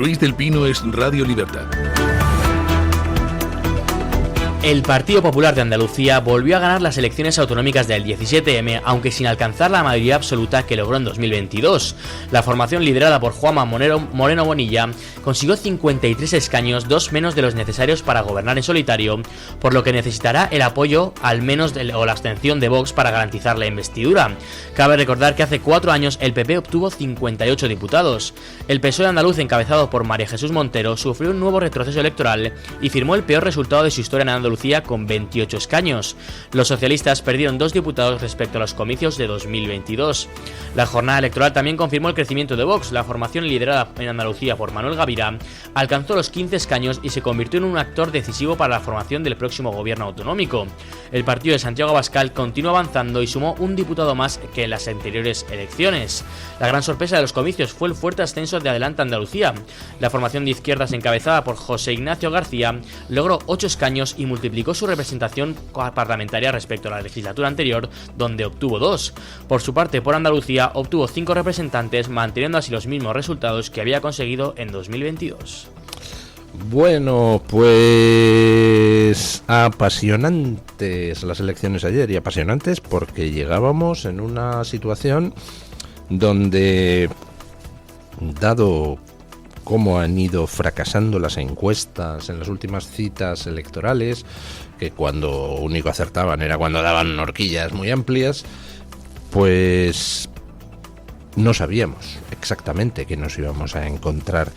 Luis del Pino es Radio Libertad. El Partido Popular de Andalucía volvió a ganar las elecciones autonómicas del 17M, aunque sin alcanzar la mayoría absoluta que logró en 2022. La formación liderada por Juanma Moreno Bonilla consiguió 53 escaños, 2 menos de los necesarios para gobernar en solitario, por lo que necesitará el apoyo al menos o la abstención de Vox para garantizar la investidura. Cabe recordar que hace 4 años el PP obtuvo 58 diputados. El PSOE andaluz, encabezado por María Jesús Montero, sufrió un nuevo retroceso electoral y firmó el peor resultado de su historia en Andalucía con 28 escaños. Los socialistas perdieron 2 diputados respecto a los comicios de 2022. La jornada electoral también confirmó el crecimiento de Vox. La formación liderada en Andalucía por Manuel Gavira alcanzó los 15 escaños y se convirtió en un actor decisivo para la formación del próximo gobierno autonómico. El partido de Santiago Abascal continuó avanzando y sumó un diputado más que en las anteriores elecciones. La gran sorpresa de los comicios fue el fuerte ascenso de Adelante Andalucía. La formación de izquierdas encabezada por José Ignacio García logró 8 escaños y multiplicó su representación parlamentaria respecto a la legislatura anterior, donde obtuvo 2. Por su parte, por Andalucía obtuvo 5 representantes, manteniendo así los mismos resultados que había conseguido en 2022. Bueno, pues apasionantes las elecciones ayer, y apasionantes porque llegábamos en una situación donde, dado cómo han ido fracasando las encuestas en las últimas citas electorales, que cuando único acertaban era cuando daban horquillas muy amplias, pues no sabíamos exactamente qué nos íbamos a encontrar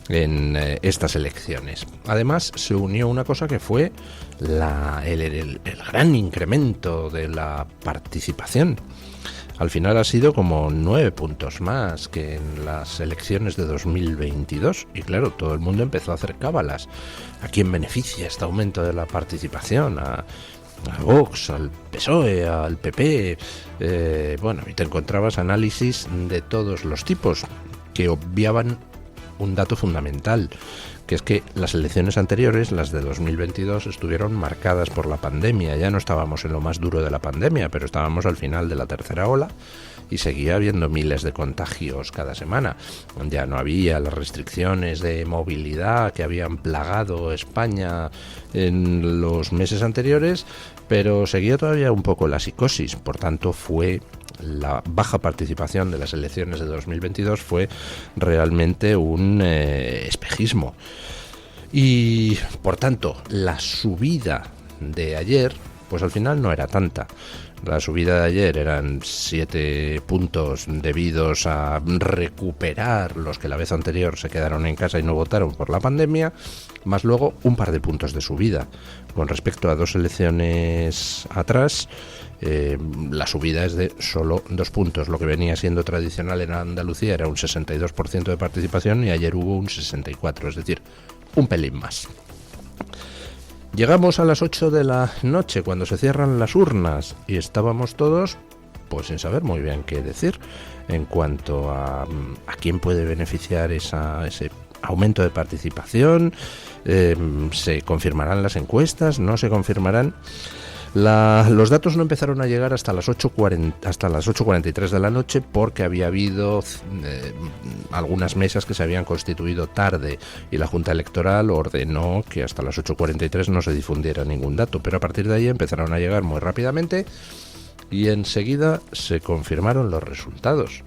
en estas elecciones. Además, se unió una cosa que fue el gran incremento de la participación. Al final ha sido como 9 puntos más que en las elecciones de 2022. Y claro, todo el mundo empezó a hacer cábalas. ¿A quién beneficia este aumento de la participación? A Vox, al PSOE, al PP. Bueno, y te encontrabas análisis de todos los tipos que obviaban un dato fundamental, que es que las elecciones anteriores, las de 2022, estuvieron marcadas por la pandemia. Ya no estábamos en lo más duro de la pandemia, pero estábamos al final de la tercera ola y seguía habiendo miles de contagios cada semana. Ya no había las restricciones de movilidad que habían plagado España en los meses anteriores, pero seguía todavía un poco la psicosis. Por tanto, la baja participación de las elecciones de 2022 fue realmente un espejismo. Y, por tanto, la subida de ayer, pues al final no era tanta. La subida de ayer eran 7 puntos debidos a recuperar los que la vez anterior se quedaron en casa y no votaron por la pandemia, más luego un par de puntos de subida. Con respecto a 2 elecciones atrás, la subida es de solo 2 puntos. Lo que venía siendo tradicional en Andalucía era un 62% de participación y ayer hubo un 64%, es decir, un pelín más. Llegamos a las 8 de la noche, cuando se cierran las urnas, y estábamos todos pues sin saber muy bien qué decir en cuanto a quién puede beneficiar ese aumento de participación. ¿Se confirmarán las encuestas? ¿No se confirmarán? Los datos no empezaron a llegar hasta las 8:43 de la noche, porque había habido algunas mesas que se habían constituido tarde y la Junta Electoral ordenó que hasta las 8:43 no se difundiera ningún dato, pero a partir de ahí empezaron a llegar muy rápidamente y enseguida se confirmaron los resultados.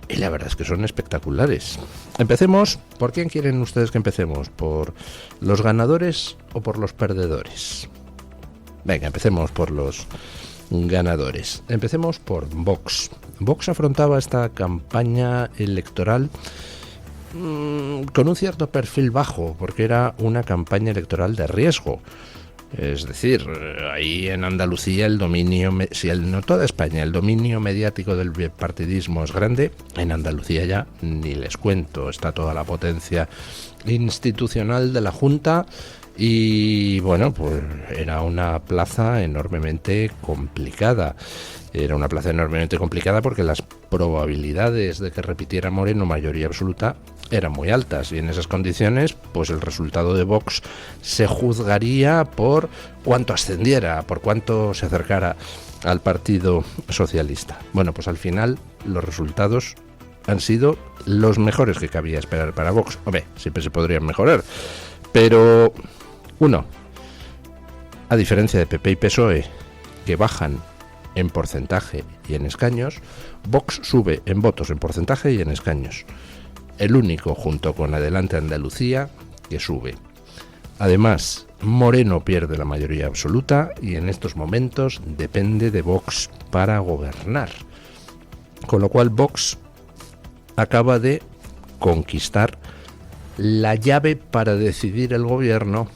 Y la verdad es que son espectaculares. Empecemos. ¿Por quién quieren ustedes que empecemos? ¿Por los ganadores o por los perdedores? Venga, empecemos por los ganadores. Empecemos por Vox. Vox afrontaba esta campaña electoral con un cierto perfil bajo, porque era una campaña electoral de riesgo. Es decir, ahí en Andalucía el dominio, si no toda España, el dominio mediático del bipartidismo es grande, en Andalucía ya ni les cuento, está toda la potencia institucional de la Junta. Y bueno, pues era una plaza enormemente complicada. Era una plaza enormemente complicada porque las probabilidades de que repitiera Moreno mayoría absoluta eran muy altas, y en esas condiciones pues el resultado de Vox se juzgaría por cuánto ascendiera, por cuánto se acercara al Partido Socialista. Bueno, pues al final los resultados han sido los mejores que cabía esperar para Vox. Hombre, siempre se podrían mejorar, pero uno, a diferencia de PP y PSOE, que bajan en porcentaje y en escaños, Vox sube en votos, en porcentaje y en escaños. El único, junto con Adelante Andalucía, que sube. Además, Moreno pierde la mayoría absoluta y en estos momentos depende de Vox para gobernar. Con lo cual Vox acaba de conquistar la llave para decidir el gobierno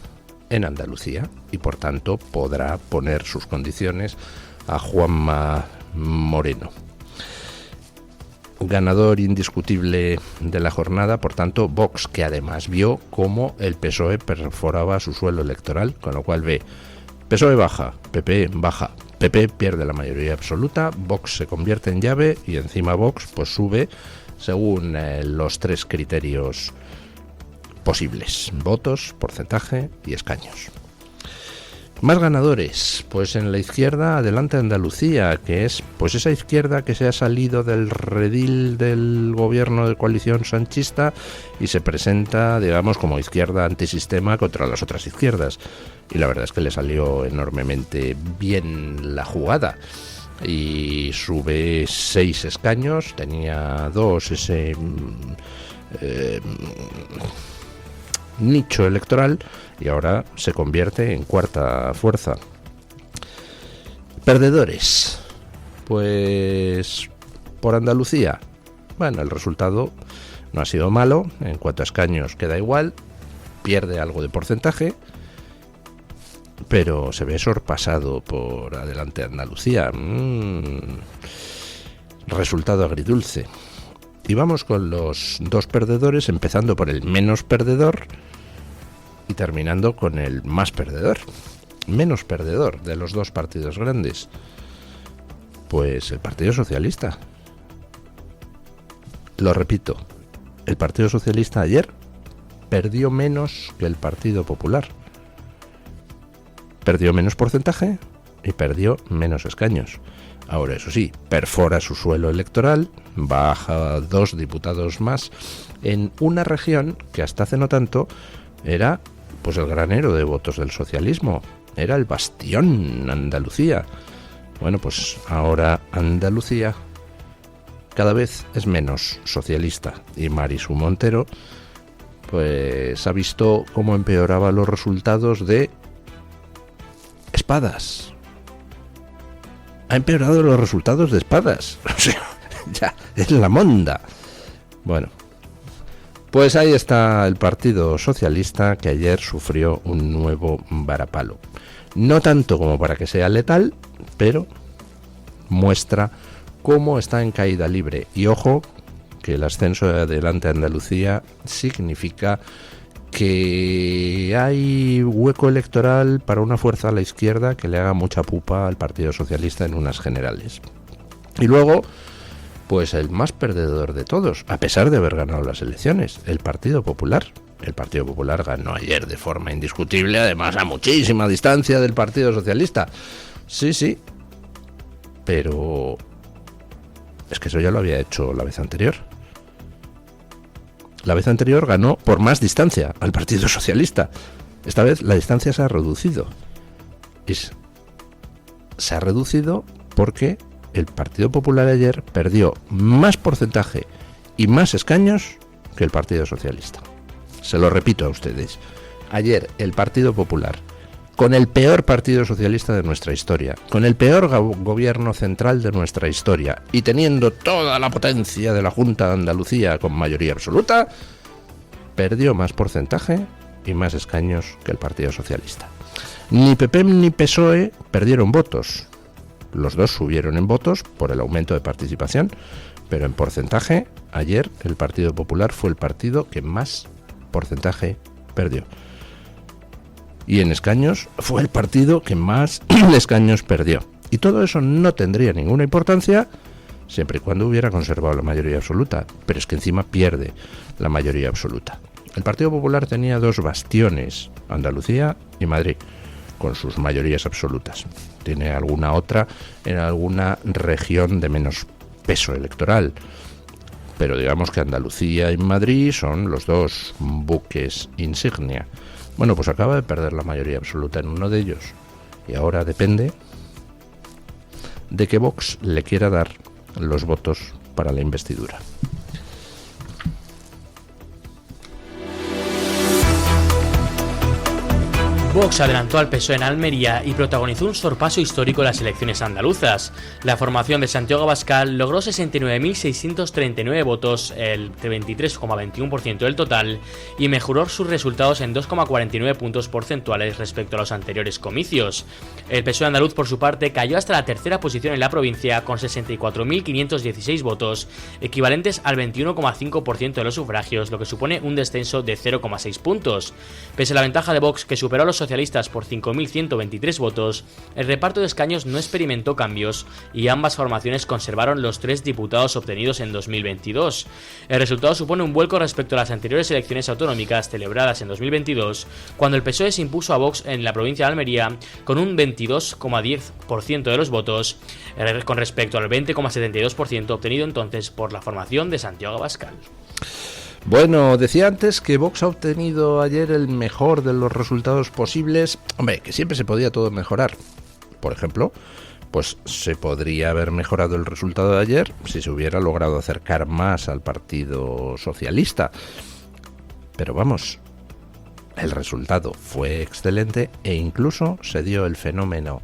en Andalucía y por tanto podrá poner sus condiciones a Juanma Moreno. Ganador indiscutible de la jornada, por tanto, Vox, que además vio cómo el PSOE perforaba su suelo electoral, con lo cual ve PSOE baja, PP baja, PP pierde la mayoría absoluta, Vox se convierte en llave y encima Vox pues sube según los tres criterios posibles: votos, porcentaje y escaños. Más ganadores, pues en la izquierda, Adelante Andalucía, que es pues esa izquierda que se ha salido del redil del gobierno de coalición sanchista y se presenta, digamos, como izquierda antisistema contra las otras izquierdas. Y la verdad es que le salió enormemente bien la jugada. Y sube 6 escaños, tenía 2 ese nicho electoral y ahora se convierte en cuarta fuerza. Perdedores, pues por Andalucía, bueno, el resultado no ha sido malo, en cuanto a escaños queda igual, pierde algo de porcentaje, pero se ve sorpasado por Adelante Andalucía. Resultado agridulce. Y vamos con los dos perdedores, empezando por el menos perdedor y terminando con el más perdedor. Menos perdedor de los dos partidos grandes, pues el Partido Socialista. Lo repito, el Partido Socialista ayer perdió menos que el Partido Popular. Perdió menos porcentaje y perdió menos escaños. Ahora, eso sí, perfora su suelo electoral, baja 2 diputados más en una región que hasta hace no tanto era pues el granero de votos del socialismo, era el bastión Andalucía. Bueno, pues ahora Andalucía cada vez es menos socialista y Marisu Montero pues ha visto cómo empeoraba los resultados de Espadas. Ha empeorado los resultados de Espadas. O sea, ya es la monda. Bueno, pues ahí está el Partido Socialista, que ayer sufrió un nuevo varapalo. No tanto como para que sea letal, pero muestra cómo está en caída libre. Y ojo, que el ascenso de Adelante Andalucía significa que hay hueco electoral para una fuerza a la izquierda que le haga mucha pupa al Partido Socialista en unas generales. Y luego, pues el más perdedor de todos, a pesar de haber ganado las elecciones, el Partido Popular. El Partido Popular ganó ayer de forma indiscutible, además a muchísima distancia del Partido Socialista. Sí, pero es que eso ya lo había hecho la vez anterior. La vez anterior ganó por más distancia al Partido Socialista. Esta vez la distancia se ha reducido. Se ha reducido porque el Partido Popular ayer perdió más porcentaje y más escaños que el Partido Socialista. Se lo repito a ustedes. Ayer el Partido Popular, con el peor Partido Socialista de nuestra historia, con el peor gobierno central de nuestra historia y teniendo toda la potencia de la Junta de Andalucía con mayoría absoluta, perdió más porcentaje y más escaños que el Partido Socialista. Ni PP ni PSOE perdieron votos. Los dos subieron en votos por el aumento de participación, pero en porcentaje, ayer el Partido Popular fue el partido que más porcentaje perdió. Y en escaños fue el partido que más escaños perdió. Y todo eso no tendría ninguna importancia siempre y cuando hubiera conservado la mayoría absoluta. Pero es que encima pierde la mayoría absoluta. El Partido Popular tenía dos bastiones, Andalucía y Madrid, con sus mayorías absolutas. Tiene alguna otra en alguna región de menos peso electoral. pero digamos que Andalucía y Madrid son los dos buques insignia. Bueno, pues acaba de perder la mayoría absoluta en uno de ellos, y ahora depende de que Vox le quiera dar los votos para la investidura. Vox adelantó al PSOE en Almería y protagonizó un sorpaso histórico en las elecciones andaluzas. La formación de Santiago Abascal logró 69.639 votos, el 23,21% del total, y mejoró sus resultados en 2,49 puntos porcentuales respecto a los anteriores comicios. El PSOE andaluz, por su parte, cayó hasta la tercera posición en la provincia con 64.516 votos, equivalentes al 21,5% de los sufragios, lo que supone un descenso de 0,6 puntos. Pese a la ventaja de Vox, que superó a los socialistas por 5.123 votos, el reparto de escaños no experimentó cambios y ambas formaciones conservaron los 3 diputados obtenidos en 2022. El resultado supone un vuelco respecto a las anteriores elecciones autonómicas celebradas en 2022, cuando el PSOE se impuso a Vox en la provincia de Almería con un 22,10% de los votos, con respecto al 20,72% obtenido entonces por la formación de Santiago Abascal. Bueno, decía antes que Vox ha obtenido ayer el mejor de los resultados posibles. Hombre, que siempre se podía todo mejorar. Por ejemplo, pues se podría haber mejorado el resultado de ayer si se hubiera logrado acercar más al Partido Socialista. Pero vamos, el resultado fue excelente e incluso se dio el fenómeno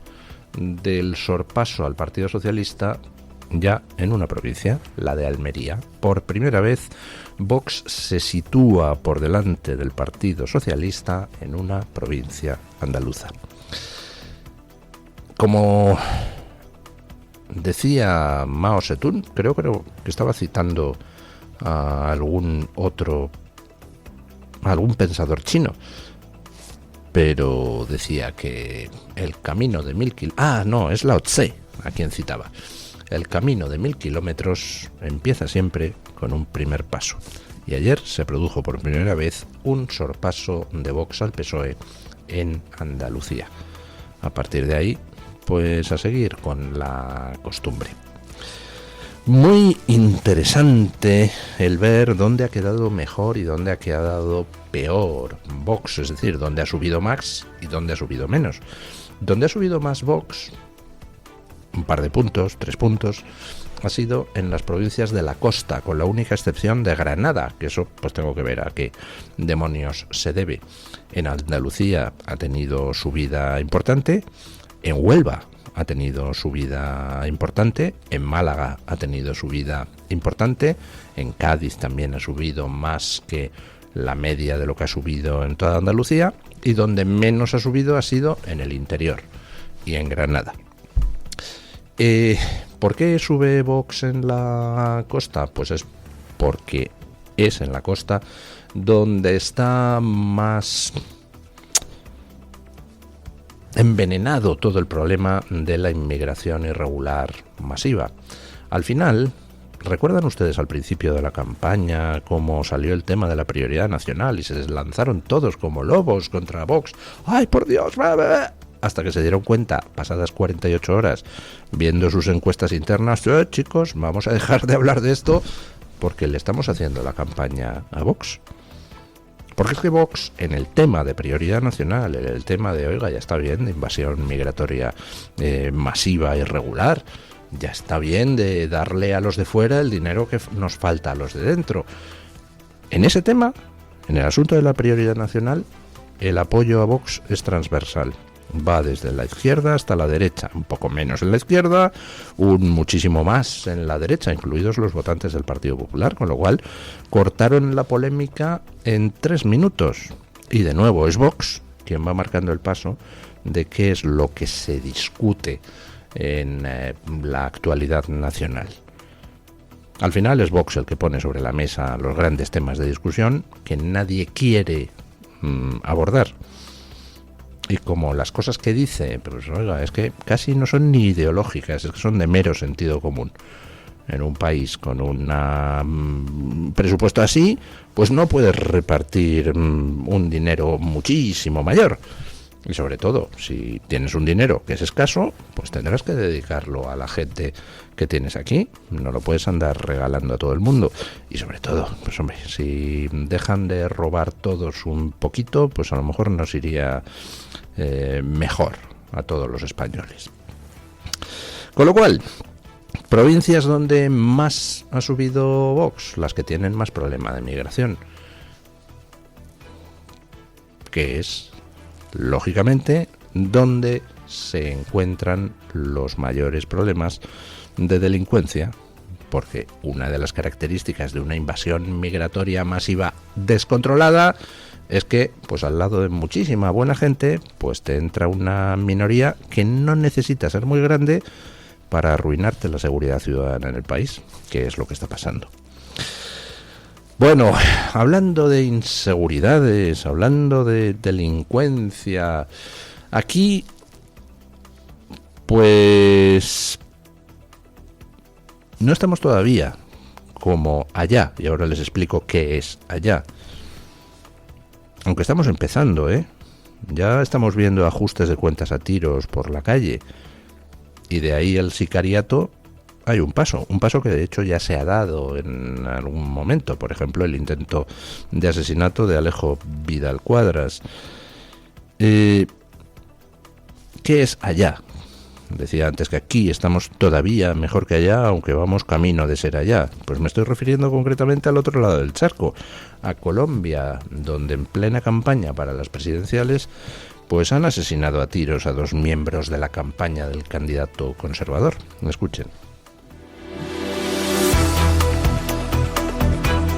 del sorpaso al Partido Socialista ya en una provincia, la de Almería. Por primera vez, Vox se sitúa por delante del Partido Socialista en una provincia andaluza. Como decía Mao Zedong, creo que estaba citando a algún pensador chino, pero decía que el camino de 1000 kilómetros... no, es Lao Tse a quien citaba. El camino de 1000 kilómetros empieza siempre con un primer paso. Y ayer se produjo por primera vez un sorpaso de Vox al PSOE en Andalucía. A partir de ahí, pues a seguir con la costumbre. Muy interesante el ver dónde ha quedado mejor y dónde ha quedado peor Vox, es decir, dónde ha subido más y dónde ha subido menos. Donde ha subido más Vox, un par de puntos, 3 puntos, ha sido en las provincias de la costa, con la única excepción de Granada, que eso pues tengo que ver a qué demonios se debe. En Andalucía ha tenido subida importante, en Huelva ha tenido subida importante, en Málaga ha tenido subida importante, en Cádiz también ha subido más que la media de lo que ha subido en toda Andalucía, y donde menos ha subido ha sido en el interior y en Granada. ¿Por qué sube Vox en la costa? Pues es porque es en la costa donde está más envenenado todo el problema de la inmigración irregular masiva. Al final, ¿recuerdan ustedes al principio de la campaña cómo salió el tema de la prioridad nacional y se lanzaron todos como lobos contra Vox? ¡Ay, por Dios! Hasta que se dieron cuenta, pasadas 48 horas, viendo sus encuestas internas, chicos, vamos a dejar de hablar de esto porque le estamos haciendo la campaña a Vox. Porque es que Vox, en el tema de prioridad nacional, en el tema de, oiga, ya está bien de invasión migratoria masiva y regular, ya está bien de darle a los de fuera el dinero que nos falta a los de dentro. En ese tema, en el asunto de la prioridad nacional, el apoyo a Vox es transversal. Va desde la izquierda hasta la derecha, un poco menos en la izquierda, muchísimo más en la derecha, incluidos los votantes del Partido Popular, con lo cual cortaron la polémica en 3 minutos. Y de nuevo es Vox quien va marcando el paso de qué es lo que se discute en la actualidad nacional. Al final es Vox el que pone sobre la mesa los grandes temas de discusión que nadie quiere abordar. Y como las cosas que dice, pues oiga, es que casi no son ni ideológicas, es que son de mero sentido común. En un país con un presupuesto así, pues no puedes repartir un dinero muchísimo mayor. Y sobre todo, si tienes un dinero que es escaso, pues tendrás que dedicarlo a la gente que tienes aquí. No lo puedes andar regalando a todo el mundo. Y sobre todo, pues hombre, si dejan de robar todos un poquito, pues a lo mejor nos iría mejor a todos los españoles. Con lo cual, provincias donde más ha subido Vox, las que tienen más problema de migración, que es, lógicamente, donde se encuentran los mayores problemas de delincuencia, porque una de las características de una invasión migratoria masiva descontrolada es que, pues al lado de muchísima buena gente, pues te entra una minoría que no necesita ser muy grande para arruinarte la seguridad ciudadana en el país, que es lo que está pasando. Bueno, hablando de inseguridades, hablando de delincuencia, aquí, pues, no estamos todavía como allá, y ahora les explico qué es allá. Aunque estamos empezando, ya estamos viendo ajustes de cuentas a tiros por la calle, y de ahí el sicariato. Hay un paso que de hecho ya se ha dado en algún momento, por ejemplo el intento de asesinato de Alejo Vidal Cuadras. ¿Qué es allá? Decía antes que aquí estamos todavía mejor que allá, aunque vamos camino de ser allá. Pues me estoy refiriendo concretamente al otro lado del charco, a Colombia, donde en plena campaña para las presidenciales pues han asesinado a tiros a 2 miembros de la campaña del candidato conservador. Escuchen.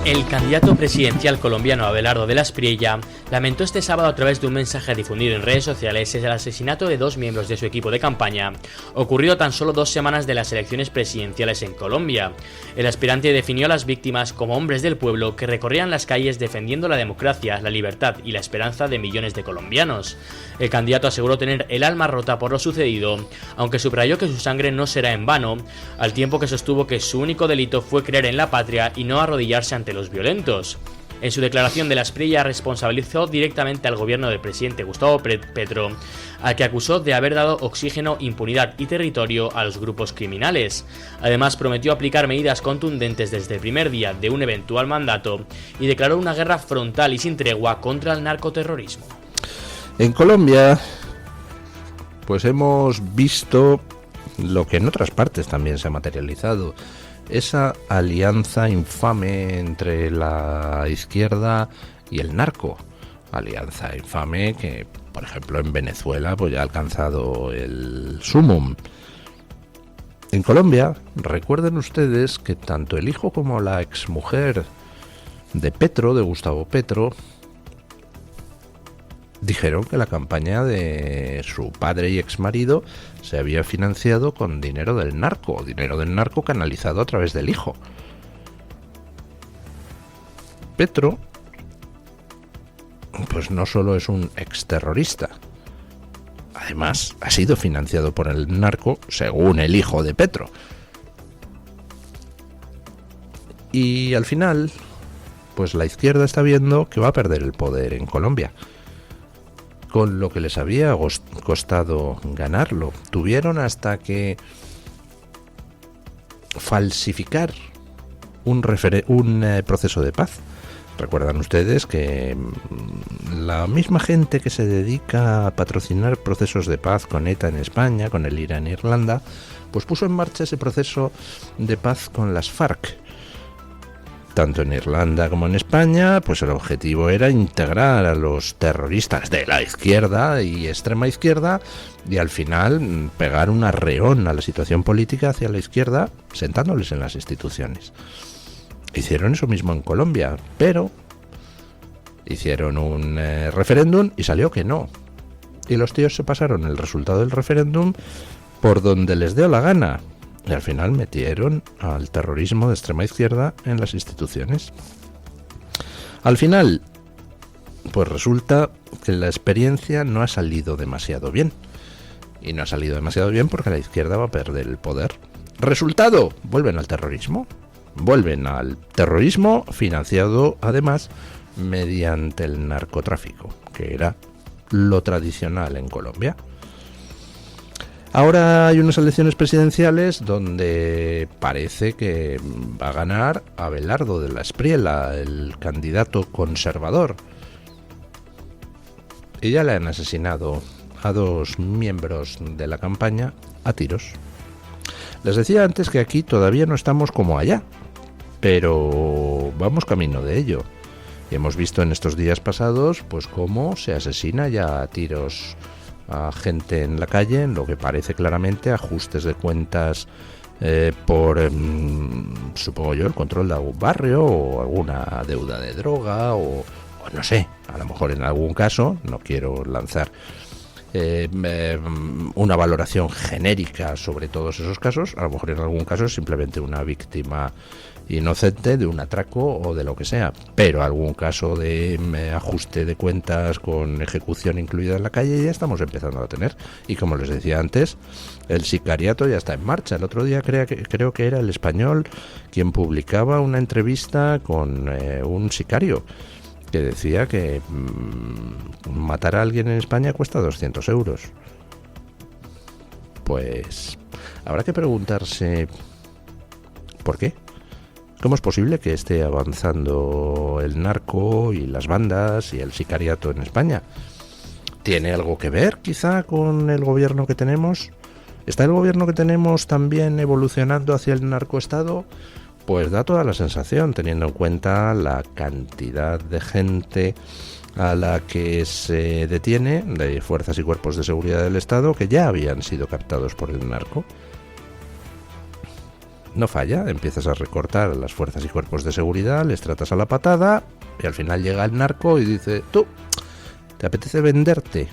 El candidato presidencial colombiano Abelardo de la Espriella lamentó este sábado a través de un mensaje difundido en redes sociales el asesinato de 2 miembros de su equipo de campaña, ocurrido tan solo 2 semanas de las elecciones presidenciales en Colombia. El aspirante definió a las víctimas como hombres del pueblo que recorrían las calles defendiendo la democracia, la libertad y la esperanza de millones de colombianos. El candidato aseguró tener el alma rota por lo sucedido, aunque subrayó que su sangre no será en vano, al tiempo que sostuvo que su único delito fue creer en la patria y no arrodillarse ante los violentos. En su declaración, de la Espriella responsabilizó directamente al gobierno del presidente Gustavo Petro, al que acusó de haber dado oxígeno, impunidad y territorio a los grupos criminales. Además, prometió aplicar medidas contundentes desde el primer día de un eventual mandato y declaró una guerra frontal y sin tregua contra el narcoterrorismo. En Colombia, pues hemos visto lo que en otras partes también se ha materializado: esa alianza infame entre la izquierda y el narco. Alianza infame que, por ejemplo, en Venezuela pues ya ha alcanzado el sumum. En Colombia, recuerden ustedes que tanto el hijo como la exmujer de Petro, de Gustavo Petro, dijeron que la campaña de su padre y exmarido se había financiado con dinero del narco canalizado a través del hijo. Petro, pues no solo es un exterrorista, además ha sido financiado por el narco según el hijo de Petro. Y al final, pues la izquierda está viendo que va a perder el poder en Colombia, con lo que les había costado ganarlo. Tuvieron hasta que falsificar un proceso de paz. Recuerdan ustedes que la misma gente que se dedica a patrocinar procesos de paz con ETA en España, con el IRA en Irlanda, pues puso en marcha ese proceso de paz con las FARC. Tanto en Irlanda como en España, pues el objetivo era integrar a los terroristas de la izquierda y extrema izquierda y al final pegar un arreón a la situación política hacia la izquierda, sentándoles en las instituciones. Hicieron eso mismo en Colombia, pero hicieron un referéndum y salió que no. Y los tíos se pasaron el resultado del referéndum por donde les dio la gana. Y al final metieron al terrorismo de extrema izquierda en las instituciones. Al final, pues resulta que la experiencia no ha salido demasiado bien. Y no ha salido demasiado bien porque la izquierda va a perder el poder. Resultado, vuelven al terrorismo. Vuelven al terrorismo financiado además mediante el narcotráfico, que era lo tradicional en Colombia. Ahora hay unas elecciones presidenciales donde parece que va a ganar Abelardo de la Espriella, el candidato conservador. Y ya le han asesinado a 2 miembros de la campaña a tiros. Les decía antes que aquí todavía no estamos como allá, pero vamos camino de ello. Y hemos visto en estos días pasados pues cómo se asesina ya a tiros a gente en la calle, en lo que parece claramente ajustes de cuentas por, supongo yo, el control de algún barrio o alguna deuda de droga o no sé, a lo mejor en algún caso, no quiero lanzar una valoración genérica sobre todos esos casos, a lo mejor en algún caso es simplemente una víctima inocente de un atraco o de lo que sea, pero algún caso de ajuste de cuentas con ejecución incluida en la calle ya estamos empezando a tener. Y como les decía antes, el sicariato ya está en marcha. El otro día creo que era El Español quien publicaba una entrevista con un sicario que decía que matar a alguien en España cuesta 200 euros. Pues habrá que preguntarse ¿por qué? ¿Cómo es posible que esté avanzando el narco y las bandas y el sicariato en España? ¿Tiene algo que ver quizá con el gobierno que tenemos? ¿Está el gobierno que tenemos también evolucionando hacia el narcoestado? Pues da toda la sensación, teniendo en cuenta la cantidad de gente a la que se detiene de fuerzas y cuerpos de seguridad del Estado que ya habían sido captados por el narco. No falla, empiezas a recortar a las fuerzas y cuerpos de seguridad, les tratas a la patada y al final llega el narco y dice, tú, ¿te apetece venderte?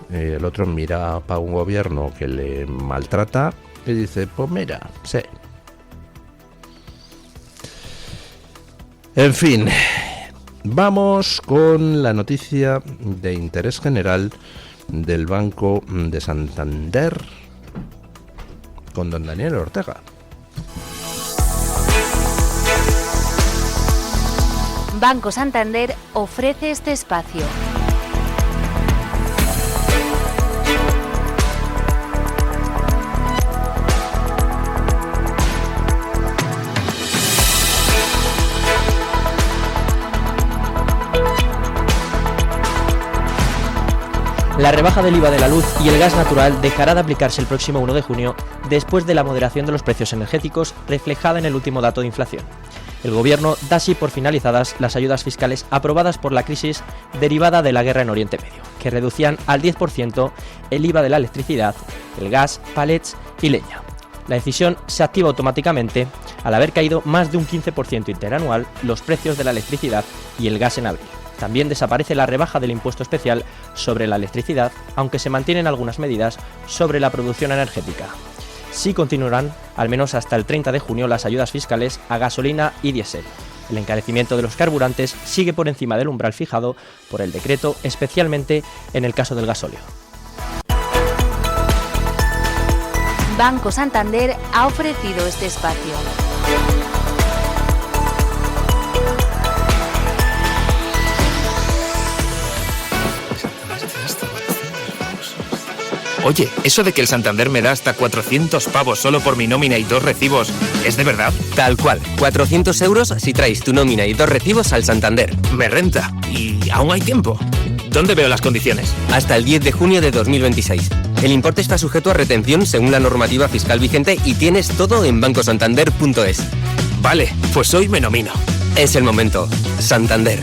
El otro mira para un gobierno que le maltrata y dice, pues mira, sí. En fin, vamos con la noticia de interés general del Banco de Santander con don Daniel Ortega. Banco Santander ofrece este espacio. La rebaja del IVA de la luz y el gas natural dejará de aplicarse el próximo 1 de junio después de la moderación de los precios energéticos reflejada en el último dato de inflación. El Gobierno da así por finalizadas las ayudas fiscales aprobadas por la crisis derivada de la guerra en Oriente Medio, que reducían al 10% el IVA de la electricidad, el gas, palets y leña. La decisión se activa automáticamente al haber caído más de un 15% interanual los precios de la electricidad y el gas en abril. También desaparece la rebaja del impuesto especial sobre la electricidad, aunque se mantienen algunas medidas sobre la producción energética. Sí continuarán, al menos hasta el 30 de junio, las ayudas fiscales a gasolina y diésel. El encarecimiento de los carburantes sigue por encima del umbral fijado por el decreto, especialmente en el caso del gasóleo. Banco Santander ha ofrecido este espacio. Oye, ¿eso de que el Santander me da hasta 400 pavos solo por mi nómina y 2 recibos, ¿es de verdad? Tal cual, 400 euros si traes tu nómina y 2 recibos al Santander. Me renta. ¿Y aún hay tiempo? ¿Dónde veo las condiciones? Hasta el 10 de junio de 2026. El importe está sujeto a retención según la normativa fiscal vigente y tienes todo en bancosantander.es. Vale, pues hoy me nomino. Es el momento. Santander.